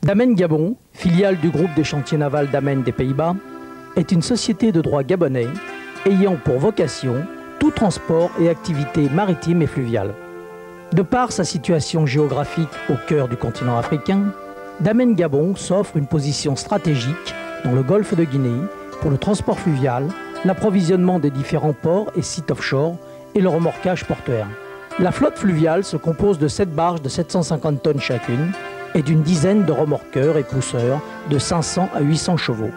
Damen Gabon, filiale du groupe des chantiers navals Damen des Pays-Bas, est une société de droit gabonais ayant pour vocation tout transport et activité maritime et fluviale. De par sa situation géographique au cœur du continent africain, Damen Gabon s'offre une position stratégique dans le golfe de Guinée pour le transport fluvial, l'approvisionnement des différents ports et sites offshore et le remorquage portuaire. La flotte fluviale se compose de 7 barges de 750 tonnes chacune et d'une dizaine de remorqueurs et pousseurs de 500 à 800 chevaux.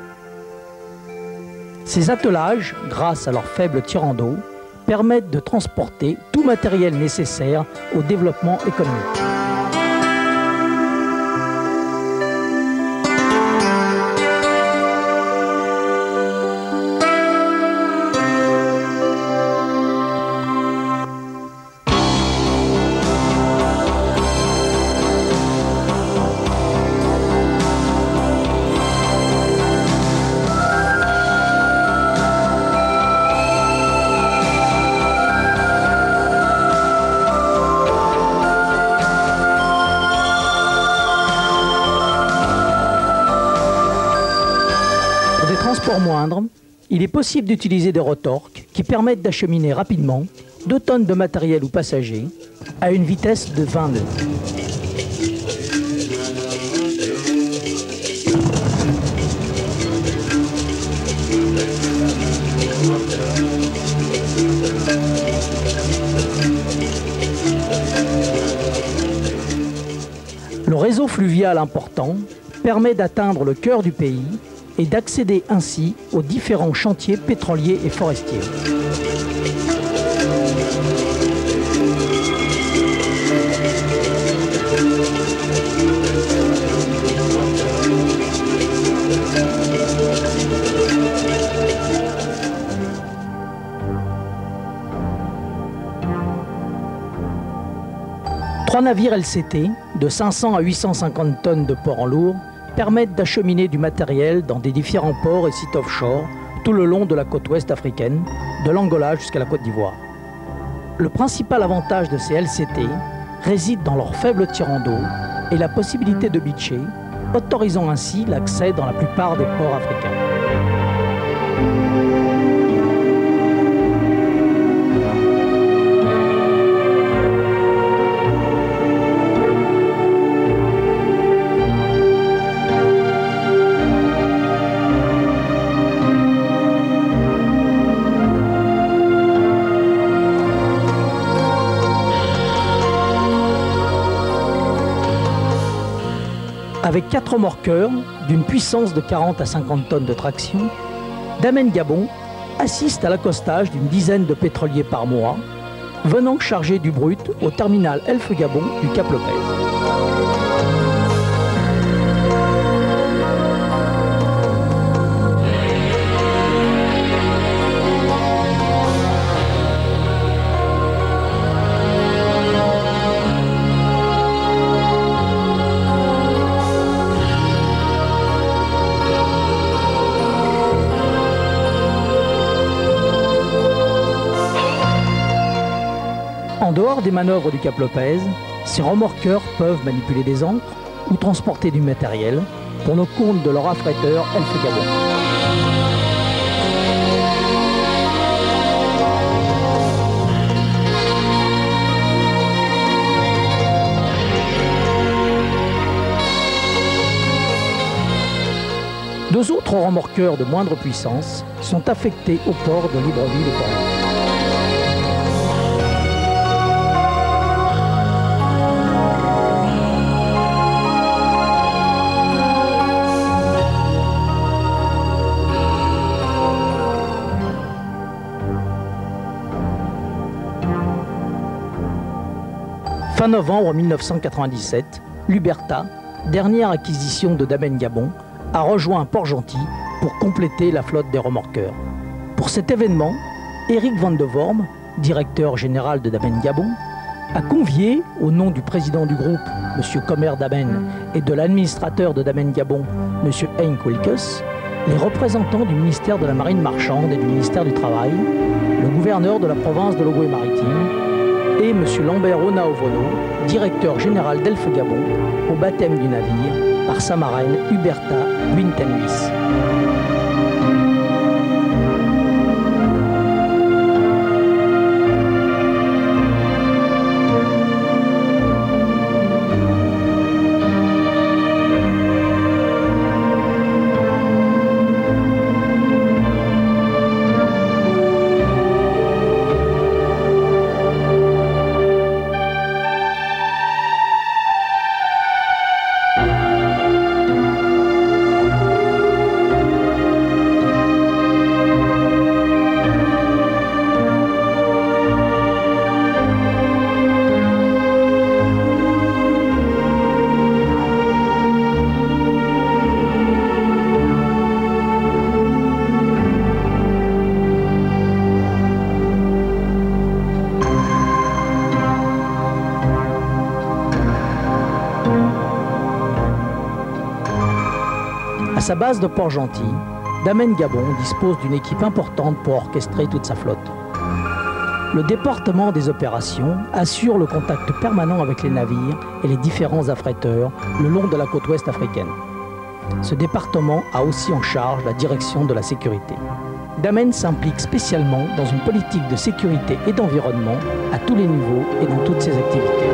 Ces attelages, grâce à leur faible tirant d'eau, permettent de transporter tout matériel nécessaire au développement économique. Pour moindre, il est possible d'utiliser des rotorques qui permettent d'acheminer rapidement 2 tonnes de matériel ou passagers à une vitesse de 20 nœuds. Le réseau fluvial important permet d'atteindre le cœur du pays et d'accéder ainsi aux différents chantiers pétroliers et forestiers. Trois navires LCT de 500 à 850 tonnes de port en lourd permettent d'acheminer du matériel dans des différents ports et sites offshore tout le long de la côte ouest africaine, de l'Angola jusqu'à la Côte d'Ivoire. Le principal avantage de ces LCT réside dans leur faible tirant d'eau et la possibilité de beacher, autorisant ainsi l'accès dans la plupart des ports africains. Avec 4 remorqueurs d'une puissance de 40 à 50 tonnes de traction, Damen Gabon assiste à l'accostage d'une dizaine de pétroliers par mois, venant charger du brut au terminal Elf Gabon du Cap Lopez. En dehors des manœuvres du Cap Lopez, ces remorqueurs peuvent manipuler des ancres ou transporter du matériel pour le compte de leur affréteur Elf Gabon. Deux autres remorqueurs de moindre puissance sont affectés au port de Libreville et Port-Louis. Fin novembre 1997, l'Uberta, dernière acquisition de Damen Gabon, a rejoint Port-Gentil pour compléter la flotte des remorqueurs. Pour cet événement, Eric Van de Worm, directeur général de Damen Gabon, a convié, au nom du président du groupe, M. Comer Damen, et de l'administrateur de Damen Gabon, M. Henk Wilkes, les représentants du ministère de la Marine marchande et du ministère du Travail, le gouverneur de la province de l'Ogooué-Maritime et M. Lambert Onaovono, directeur général d'Elf Gabon, au baptême du navire, par sa marraine Huberta Buitenhuis. À sa base de Port-Gentil, Damen Gabon dispose d'une équipe importante pour orchestrer toute sa flotte. Le département des opérations assure le contact permanent avec les navires et les différents affréteurs le long de la côte ouest africaine. Ce département a aussi en charge la direction de la sécurité. Damen s'implique spécialement dans une politique de sécurité et d'environnement à tous les niveaux et dans toutes ses activités.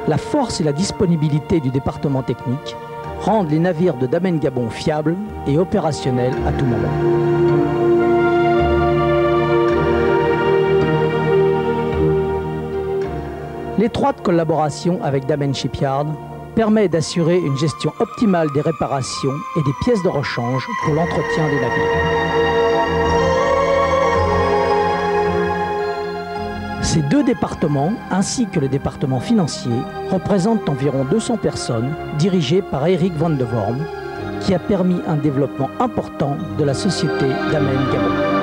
La force et la disponibilité du département technique rendent les navires de Damen Gabon fiables et opérationnels à tout moment. L'étroite collaboration avec Damen Shipyard permet d'assurer une gestion optimale des réparations et des pièces de rechange pour l'entretien des navires. Ces deux départements, ainsi que le département financier, représentent environ 200 personnes dirigées par Eric van de Worm, qui a permis un développement important de la société Damen Gabon.